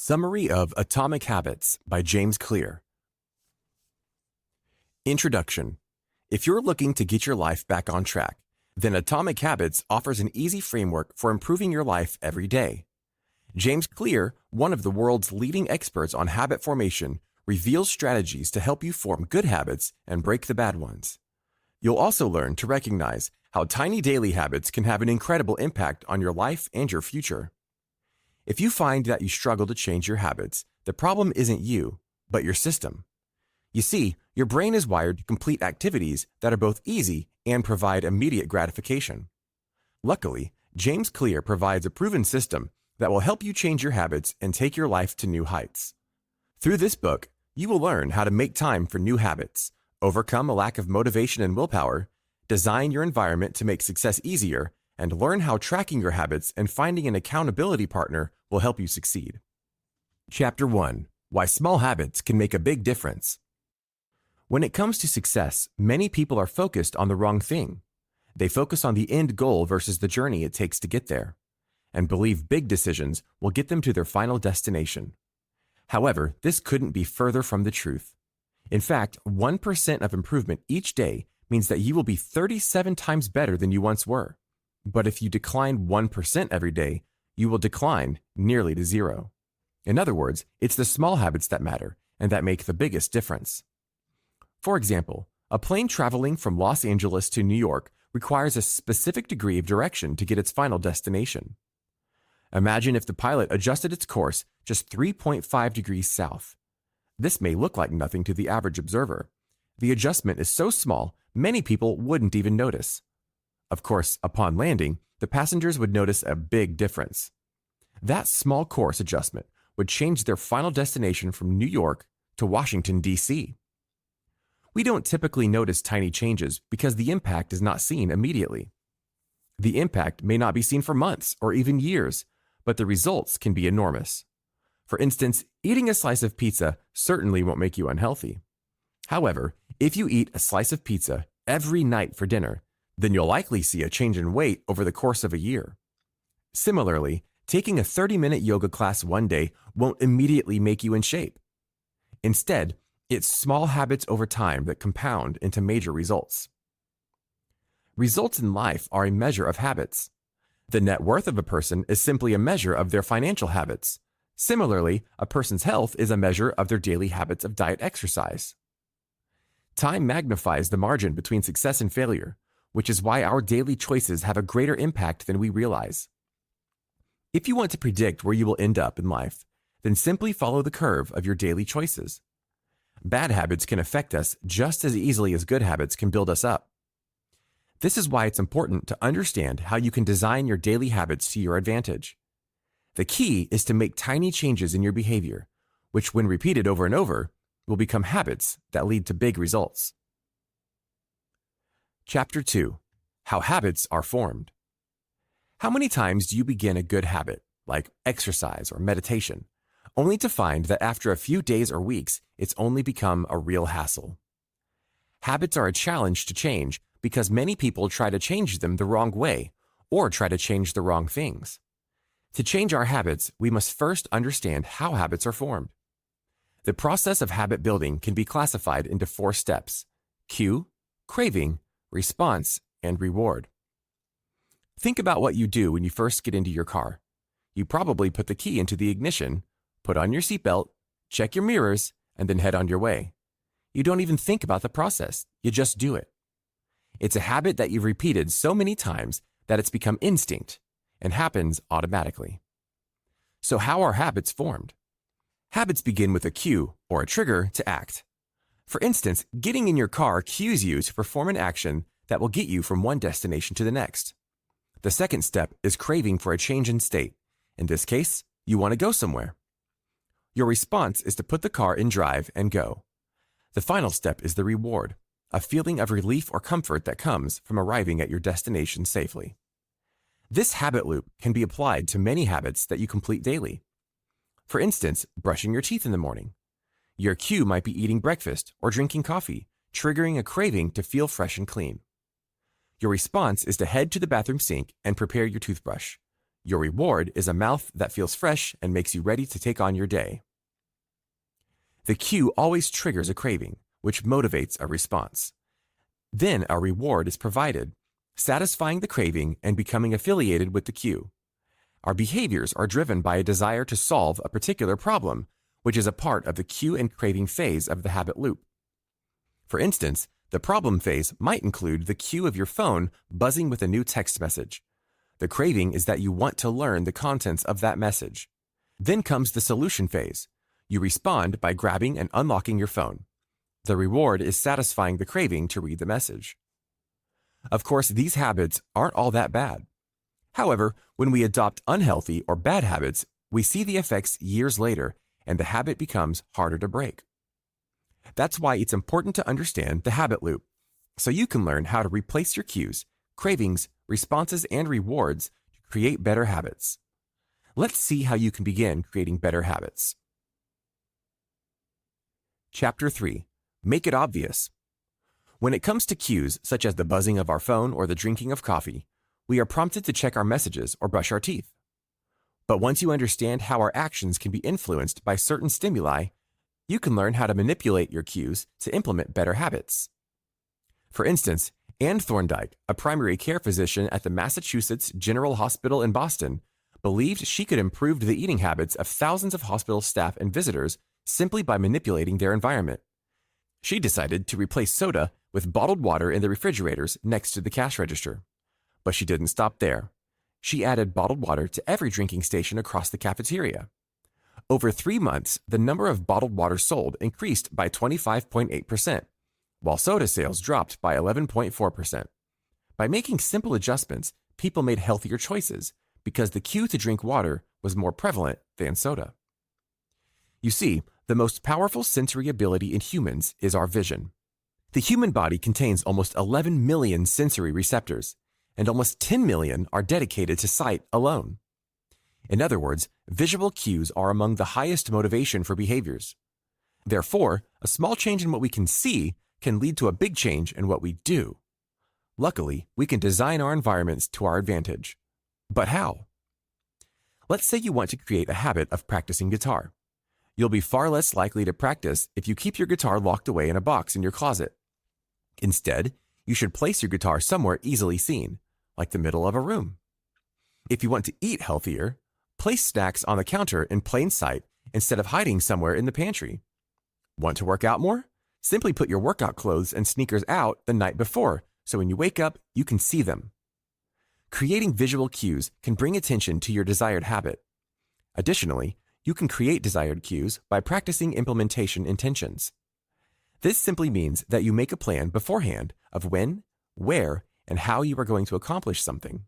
Summary of Atomic Habits by James Clear. Introduction. If you're looking to get your life back on track, then Atomic Habits offers an easy framework for improving your life every day. James Clear, one of the world's leading experts on habit formation, reveals strategies to help you form good habits and break the bad ones. You'll also learn to recognize how tiny daily habits can have an incredible impact on your life and your future. If you find that you struggle to change your habits, the problem isn't you, but your system. You see, your brain is wired to complete activities that are both easy and provide immediate gratification. Luckily, James Clear provides a proven system that will help you change your habits and take your life to new heights. Through this book, you will learn how to make time for new habits, overcome a lack of motivation and willpower, design your environment to make success easier, and learn how tracking your habits and finding an accountability partner will help you succeed. Chapter 1. Why Small Habits Can Make a Big Difference. When it comes to success, many people are focused on the wrong thing. They focus on the end goal versus the journey it takes to get there, and believe big decisions will get them to their final destination. However, this couldn't be further from the truth. In fact, 1% of improvement each day means that you will be 37 times better than you once were. But if you decline 1% every day, you will decline nearly to zero. In other words, it's the small habits that matter and that make the biggest difference. For example, a plane traveling from Los Angeles to New York requires a specific degree of direction to get its final destination. Imagine if the pilot adjusted its course just 3.5 degrees south. This may look like nothing to the average observer. The adjustment is so small, many people wouldn't even notice. Of course, upon landing, the passengers would notice a big difference. That small course adjustment would change their final destination from New York to Washington, D.C. We don't typically notice tiny changes because the impact is not seen immediately. The impact may not be seen for months or even years, but the results can be enormous. For instance, eating a slice of pizza certainly won't make you unhealthy. However, if you eat a slice of pizza every night for dinner, then you'll likely see a change in weight over the course of a year. Similarly, taking a 30-minute yoga class one day won't immediately make you in shape. Instead, it's small habits over time that compound into major results. Results in life are a measure of habits. The net worth of a person is simply a measure of their financial habits. Similarly, a person's health is a measure of their daily habits of diet exercise. Time magnifies the margin between success and failure, which is why our daily choices have a greater impact than we realize. If you want to predict where you will end up in life, then simply follow the curve of your daily choices. Bad habits can affect us just as easily as good habits can build us up. This is why it's important to understand how you can design your daily habits to your advantage. The key is to make tiny changes in your behavior, which when repeated over and over, will become habits that lead to big results. Chapter 2. How Habits Are Formed. How many times do you begin a good habit, like exercise or meditation, only to find that after a few days or weeks, it's only become a real hassle? Habits are a challenge to change because many people try to change them the wrong way or try to change the wrong things. To change our habits, we must first understand how habits are formed. The process of habit building can be classified into 4 steps: cue, craving, response, and reward. Think about what you do when you first get into your car. You probably put the key into the ignition, put on your seatbelt, check your mirrors, and then head on your way. You don't even think about the process, you just do it. It's a habit that you've repeated so many times that it's become instinct and happens automatically. So how are habits formed? Habits begin with a cue or a trigger to act. For instance, getting in your car cues you to perform an action that will get you from one destination to the next. The second step is craving for a change in state. In this case, you want to go somewhere. Your response is to put the car in drive and go. The final step is the reward, a feeling of relief or comfort that comes from arriving at your destination safely. This habit loop can be applied to many habits that you complete daily. For instance, brushing your teeth in the morning. Your cue might be eating breakfast or drinking coffee, triggering a craving to feel fresh and clean. Your response is to head to the bathroom sink and prepare your toothbrush. Your reward is a mouth that feels fresh and makes you ready to take on your day. The cue always triggers a craving, which motivates a response. Then a reward is provided, satisfying the craving and becoming affiliated with the cue. Our behaviors are driven by a desire to solve a particular problem, which is a part of the cue and craving phase of the habit loop. For instance, the problem phase might include the cue of your phone buzzing with a new text message. The craving is that you want to learn the contents of that message. Then comes the solution phase. You respond by grabbing and unlocking your phone. The reward is satisfying the craving to read the message. Of course, these habits aren't all that bad. However, when we adopt unhealthy or bad habits, we see the effects years later, and the habit becomes harder to break. That's why it's important to understand the habit loop, so you can learn how to replace your cues, cravings, responses, and rewards to create better habits. Let's see how you can begin creating better habits. Chapter 3. Make it obvious. When it comes to cues, such as the buzzing of our phone or the drinking of coffee, we are prompted to check our messages or brush our teeth. But once you understand how our actions can be influenced by certain stimuli, you can learn how to manipulate your cues to implement better habits. For instance, Anne Thorndike, a primary care physician at the Massachusetts General Hospital in Boston, believed she could improve the eating habits of thousands of hospital staff and visitors simply by manipulating their environment. She decided to replace soda with bottled water in the refrigerators next to the cash register. But she didn't stop there. She added bottled water to every drinking station across the cafeteria. Over 3 months, the number of bottled water sold increased by 25.8%, while soda sales dropped by 11.4%. By making simple adjustments, people made healthier choices because the cue to drink water was more prevalent than soda. You see, the most powerful sensory ability in humans is our vision. The human body contains almost 11 million sensory receptors, and almost 10 million are dedicated to sight alone. In other words, visual cues are among the highest motivation for behaviors. Therefore, a small change in what we can see can lead to a big change in what we do. Luckily, we can design our environments to our advantage. But how? Let's say you want to create a habit of practicing guitar. You'll be far less likely to practice if you keep your guitar locked away in a box in your closet. Instead, you should place your guitar somewhere easily seen, like the middle of a room. If you want to eat healthier, place snacks on the counter in plain sight instead of hiding somewhere in the pantry. Want to work out more? Simply put your workout clothes and sneakers out the night before, so when you wake up, you can see them. Creating visual cues can bring attention to your desired habit. Additionally, you can create desired cues by practicing implementation intentions. This simply means that you make a plan beforehand of when, where, and how you are going to accomplish something.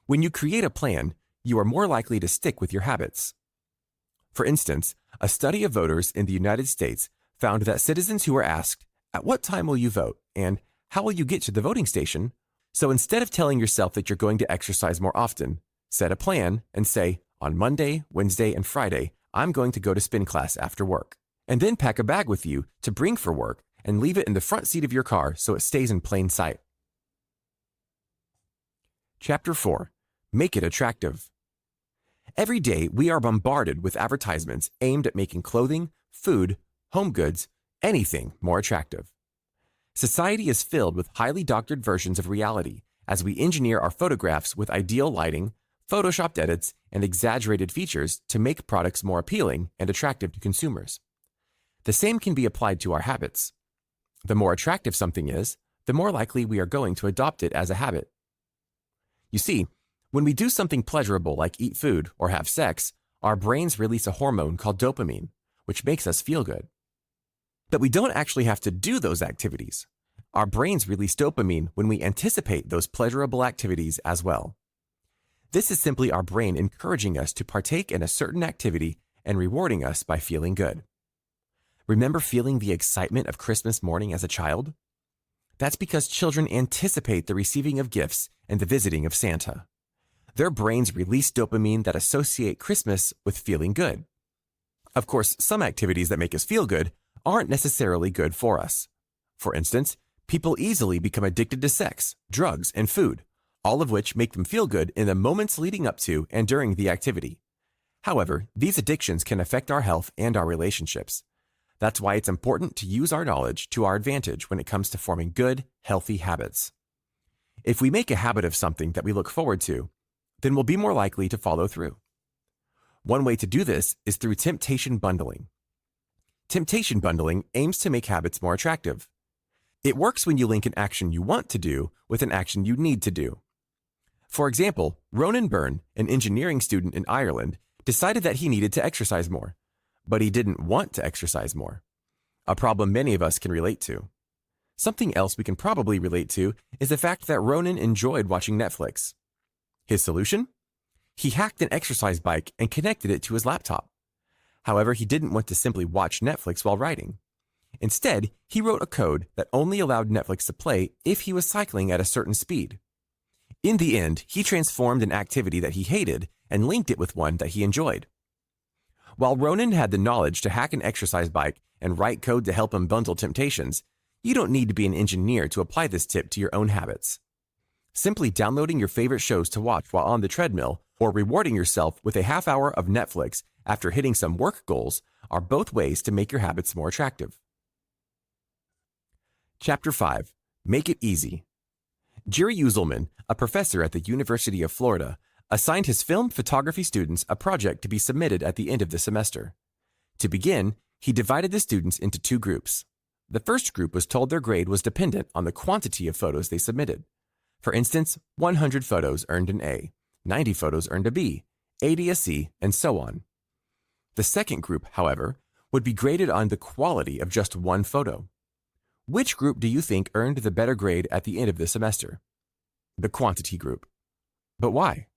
When you create a plan, you are more likely to stick with your habits. For instance, a study of voters in the United States found that citizens who were asked, "At what time will you vote?" and "How will you get to the voting station?" So instead of telling yourself that you're going to exercise more often, set a plan and say, "On Monday, Wednesday, and Friday, I'm going to go to spin class after work." And then pack a bag with you to bring for work and leave it in the front seat of your car so it stays in plain sight. Chapter 4. Make it attractive. Every day, we are bombarded with advertisements aimed at making clothing, food, home goods, anything more attractive. Society is filled with highly doctored versions of reality as we engineer our photographs with ideal lighting, photoshopped edits, and exaggerated features to make products more appealing and attractive to consumers. The same can be applied to our habits. The more attractive something is, the more likely we are going to adopt it as a habit. You see, when we do something pleasurable like eat food or have sex, our brains release a hormone called dopamine, which makes us feel good. But we don't actually have to do those activities. Our brains release dopamine when we anticipate those pleasurable activities as well. This is simply our brain encouraging us to partake in a certain activity and rewarding us by feeling good. Remember feeling the excitement of Christmas morning as a child? That's because children anticipate the receiving of gifts and the visiting of Santa. Their brains release dopamine that associate Christmas with feeling good. Of course, some activities that make us feel good aren't necessarily good for us. For instance, people easily become addicted to sex, drugs, and food, all of which make them feel good in the moments leading up to and during the activity. However, these addictions can affect our health and our relationships. That's why it's important to use our knowledge to our advantage when it comes to forming good, healthy habits. If we make a habit of something that we look forward to, then we'll be more likely to follow through. One way to do this is through temptation bundling. Temptation bundling aims to make habits more attractive. It works when you link an action you want to do with an action you need to do. For example, Ronan Byrne, an engineering student in Ireland, decided that he needed to exercise more, but he didn't want to exercise more, a problem many of us can relate to. Something else we can probably relate to is the fact that Ronan enjoyed watching Netflix. His solution? He hacked an exercise bike and connected it to his laptop. However, he didn't want to simply watch Netflix while riding. Instead, he wrote a code that only allowed Netflix to play if he was cycling at a certain speed. In the end, he transformed an activity that he hated and linked it with one that he enjoyed. While Ronan had the knowledge to hack an exercise bike and write code to help him bundle temptations, you don't need to be an engineer to apply this tip to your own habits. Simply downloading your favorite shows to watch while on the treadmill or rewarding yourself with a half hour of Netflix after hitting some work goals are both ways to make your habits more attractive. Chapter 5. Make it easy. Jerry Uselman, a professor at the University of Florida, assigned his film photography students a project to be submitted at the end of the semester. To begin, he divided the students into two groups. The first group was told their grade was dependent on the quantity of photos they submitted. For instance, 100 photos earned an A, 90 photos earned a B, 80 a C, and so on. The second group, however, would be graded on the quality of just one photo. Which group do you think earned the better grade at the end of the semester? The quantity group. But why?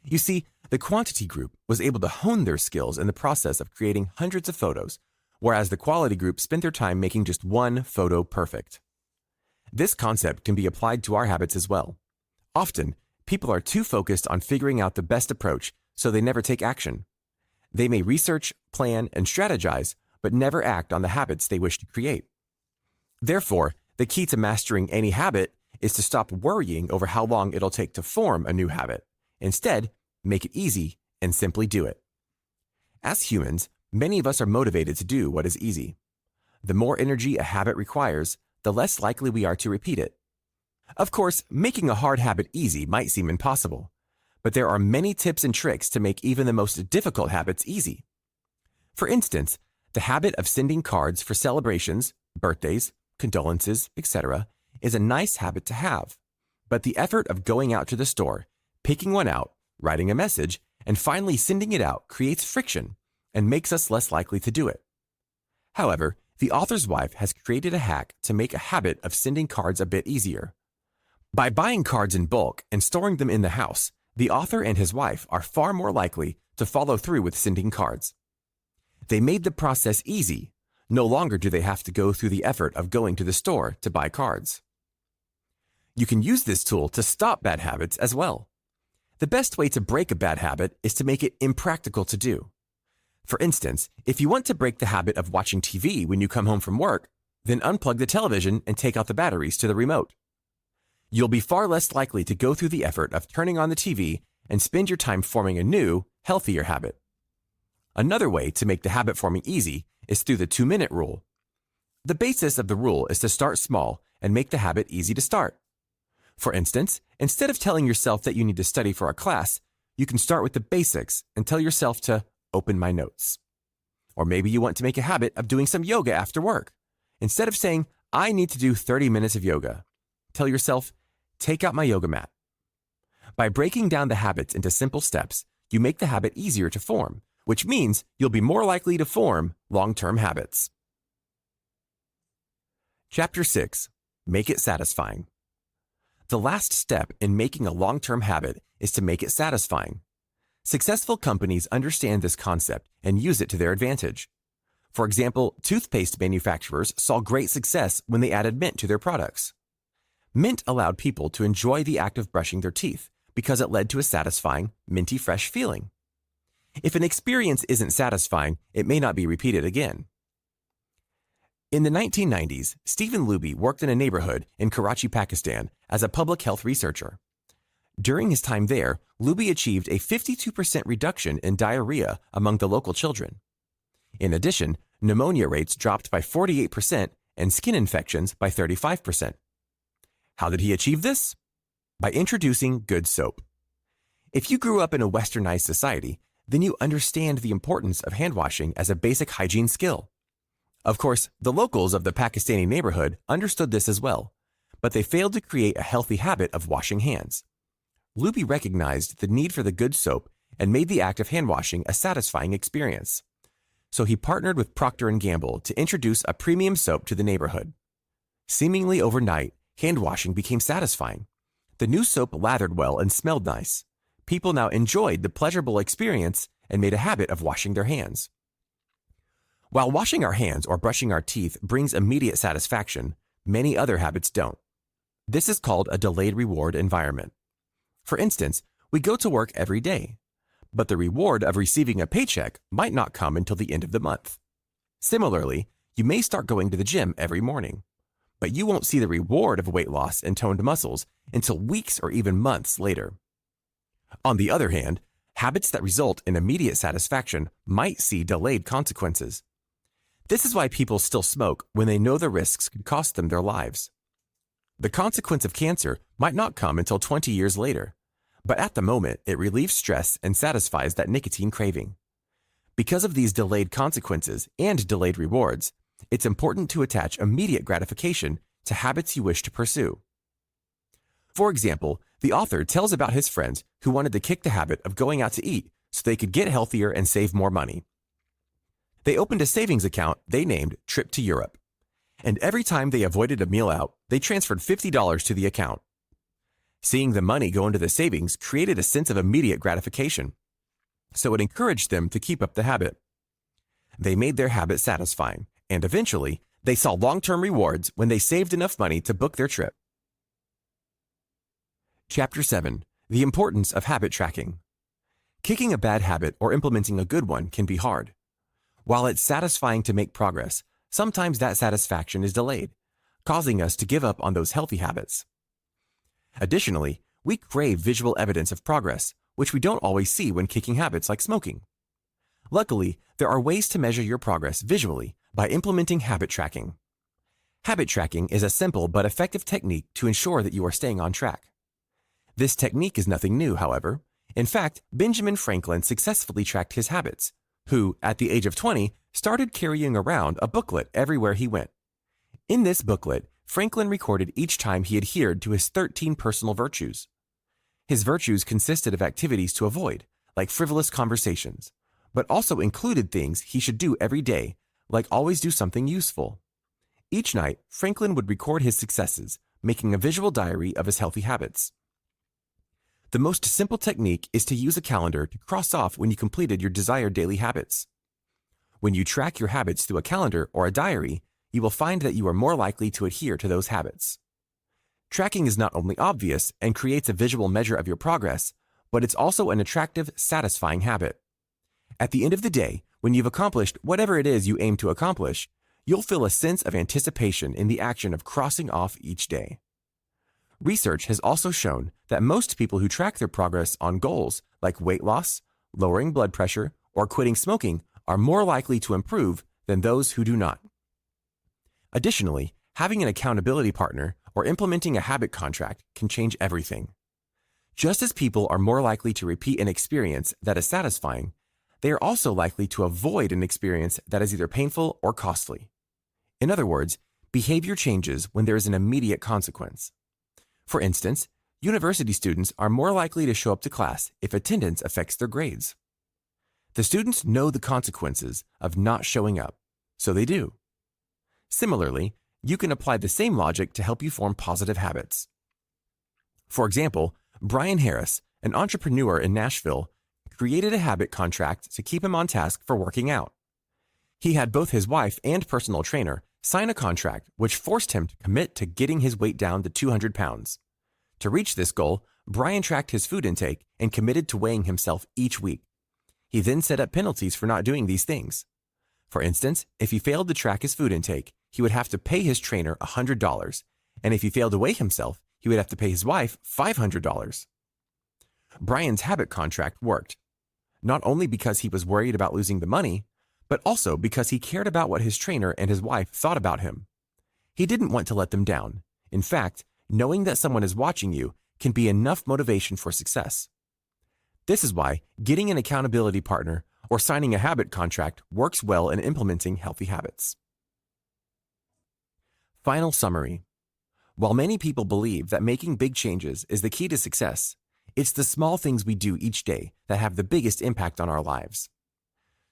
You see, the quantity group was able to hone their skills in the process of creating hundreds of photos, whereas the quality group spent their time making just one photo perfect. This concept can be applied to our habits as well. Often, people are too focused on figuring out the best approach, so they never take action. They may research, plan, and strategize, but never act on the habits they wish to create. Therefore, the key to mastering any habit is to stop worrying over how long it'll take to form a new habit. Instead, make it easy and simply do it. As humans, many of us are motivated to do what is easy. The more energy a habit requires, the less likely we are to repeat it. Of course, making a hard habit easy might seem impossible, but there are many tips and tricks to make even the most difficult habits easy. For instance, the habit of sending cards for celebrations, birthdays, condolences, etc. is a nice habit to have, but the effort of going out to the store, picking one out, writing a message, and finally sending it out creates friction and makes us less likely to do it. However, the author's wife has created a hack to make a habit of sending cards a bit easier. By buying cards in bulk and storing them in the house, the author and his wife are far more likely to follow through with sending cards. They made the process easy. No longer do they have to go through the effort of going to the store to buy cards. You can use this tool to stop bad habits as well. The best way to break a bad habit is to make it impractical to do. For instance, if you want to break the habit of watching TV when you come home from work, then unplug the television and take out the batteries to the remote. You'll be far less likely to go through the effort of turning on the TV and spend your time forming a new, healthier habit. Another way to make the habit forming easy is through the 2-minute rule. The basis of the rule is to start small and make the habit easy to start. For instance, instead of telling yourself that you need to study for a class, you can start with the basics and tell yourself to open my notes. Or maybe you want to make a habit of doing some yoga after work. Instead of saying, I need to do 30 minutes of yoga, tell yourself, take out my yoga mat. By breaking down the habits into simple steps, you make the habit easier to form, which means you'll be more likely to form long-term habits. Chapter 6. Make it satisfying. The last step in making a long-term habit is to make it satisfying. Successful companies understand this concept and use it to their advantage. For example, toothpaste manufacturers saw great success when they added mint to their products. Mint allowed people to enjoy the act of brushing their teeth because it led to a satisfying, minty fresh feeling. If an experience isn't satisfying, it may not be repeated again. In the 1990s, Stephen Luby worked in a neighborhood in Karachi, Pakistan, as a public health researcher. During his time there, Luby achieved a 52% reduction in diarrhea among the local children. In addition, pneumonia rates dropped by 48% and skin infections by 35%. How did he achieve this? By introducing good soap. If you grew up in a westernized society, then you understand the importance of hand washing as a basic hygiene skill. Of course, the locals of the Pakistani neighborhood understood this as well, but they failed to create a healthy habit of washing hands. Luby recognized the need for the good soap and made the act of hand washing a satisfying experience. So he partnered with Procter & Gamble to introduce a premium soap to the neighborhood. Seemingly overnight, hand washing became satisfying. The new soap lathered well and smelled nice. People now enjoyed the pleasurable experience and made a habit of washing their hands. While washing our hands or brushing our teeth brings immediate satisfaction, many other habits don't. This is called a delayed reward environment. For instance, we go to work every day, but the reward of receiving a paycheck might not come until the end of the month. Similarly, you may start going to the gym every morning, but you won't see the reward of weight loss and toned muscles until weeks or even months later. On the other hand, habits that result in immediate satisfaction might see delayed consequences. This is why people still smoke when they know the risks could cost them their lives. The consequence of cancer might not come until 20 years later, but at the moment it relieves stress and satisfies that nicotine craving. Because of these delayed consequences and delayed rewards, it's important to attach immediate gratification to habits you wish to pursue. For example, the author tells about his friends who wanted to kick the habit of going out to eat so they could get healthier and save more money. They opened a savings account they named Trip to Europe. And every time they avoided a meal out, they transferred $50 to the account. Seeing the money go into the savings created a sense of immediate gratification, so it encouraged them to keep up the habit. They made their habit satisfying, and eventually, they saw long-term rewards when they saved enough money to book their trip. Chapter 7. The Importance of Habit Tracking. Kicking a bad habit or implementing a good one can be hard. While it's satisfying to make progress, sometimes that satisfaction is delayed, causing us to give up on those healthy habits. Additionally, we crave visual evidence of progress, which we don't always see when kicking habits like smoking. Luckily, there are ways to measure your progress visually by implementing habit tracking. Habit tracking is a simple but effective technique to ensure that you are staying on track. This technique is nothing new, however. In fact, Benjamin Franklin successfully tracked his habits, who, at the age of 20, started carrying around a booklet everywhere he went. In this booklet, Franklin recorded each time he adhered to his 13 personal virtues. His virtues consisted of activities to avoid, like frivolous conversations, but also included things he should do every day, like always do something useful. Each night, Franklin would record his successes, making a visual diary of his healthy habits. The most simple technique is to use a calendar to cross off when you completed your desired daily habits. When you track your habits through a calendar or a diary, you will find that you are more likely to adhere to those habits. Tracking is not only obvious and creates a visual measure of your progress, but it's also an attractive, satisfying habit. At the end of the day, when you've accomplished whatever it is you aim to accomplish, you'll feel a sense of anticipation in the action of crossing off each day. Research has also shown that most people who track their progress on goals like weight loss, lowering blood pressure, or quitting smoking are more likely to improve than those who do not. Additionally, having an accountability partner or implementing a habit contract can change everything. Just as people are more likely to repeat an experience that is satisfying, they are also likely to avoid an experience that is either painful or costly. In other words, behavior changes when there is an immediate consequence. For instance, university students are more likely to show up to class if attendance affects their grades. The students know the consequences of not showing up, so they do. Similarly, you can apply the same logic to help you form positive habits. For example, Brian Harris, an entrepreneur in Nashville, created a habit contract to keep him on task for working out. He had both his wife and personal trainer sign a contract which forced him to commit to getting his weight down to 200 pounds. To reach this goal, Brian tracked his food intake and committed to weighing himself each week. He then set up penalties for not doing these things. For instance, if he failed to track his food intake, he would have to pay his trainer $100, and if he failed to weigh himself, he would have to pay his wife $500. Brian's habit contract worked, not only because he was worried about losing the money, but also because he cared about what his trainer and his wife thought about him. He didn't want to let them down. In fact, knowing that someone is watching you can be enough motivation for success. This is why getting an accountability partner or signing a habit contract works well in implementing healthy habits. Final summary. While many people believe that making big changes is the key to success, it's the small things we do each day that have the biggest impact on our lives.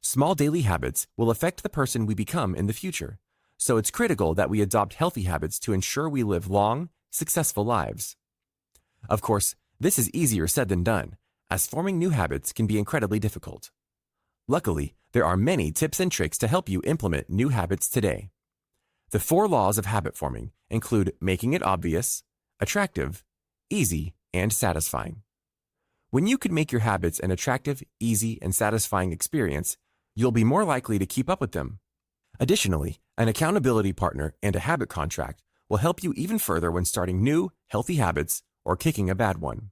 Small daily habits will affect the person we become in the future, so it's critical that we adopt healthy habits to ensure we live long, successful lives. Of course, this is easier said than done, as forming new habits can be incredibly difficult. Luckily, there are many tips and tricks to help you implement new habits today. The 4 laws of habit forming include making it obvious, attractive, easy, and satisfying. When you can make your habits an attractive, easy, and satisfying experience, you'll be more likely to keep up with them. Additionally, an accountability partner and a habit contract will help you even further when starting new, healthy habits or kicking a bad one.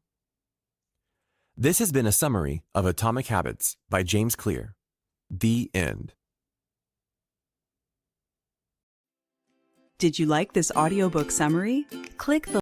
This has been a summary of Atomic Habits by James Clear. The end. Did you like this audiobook summary? Click the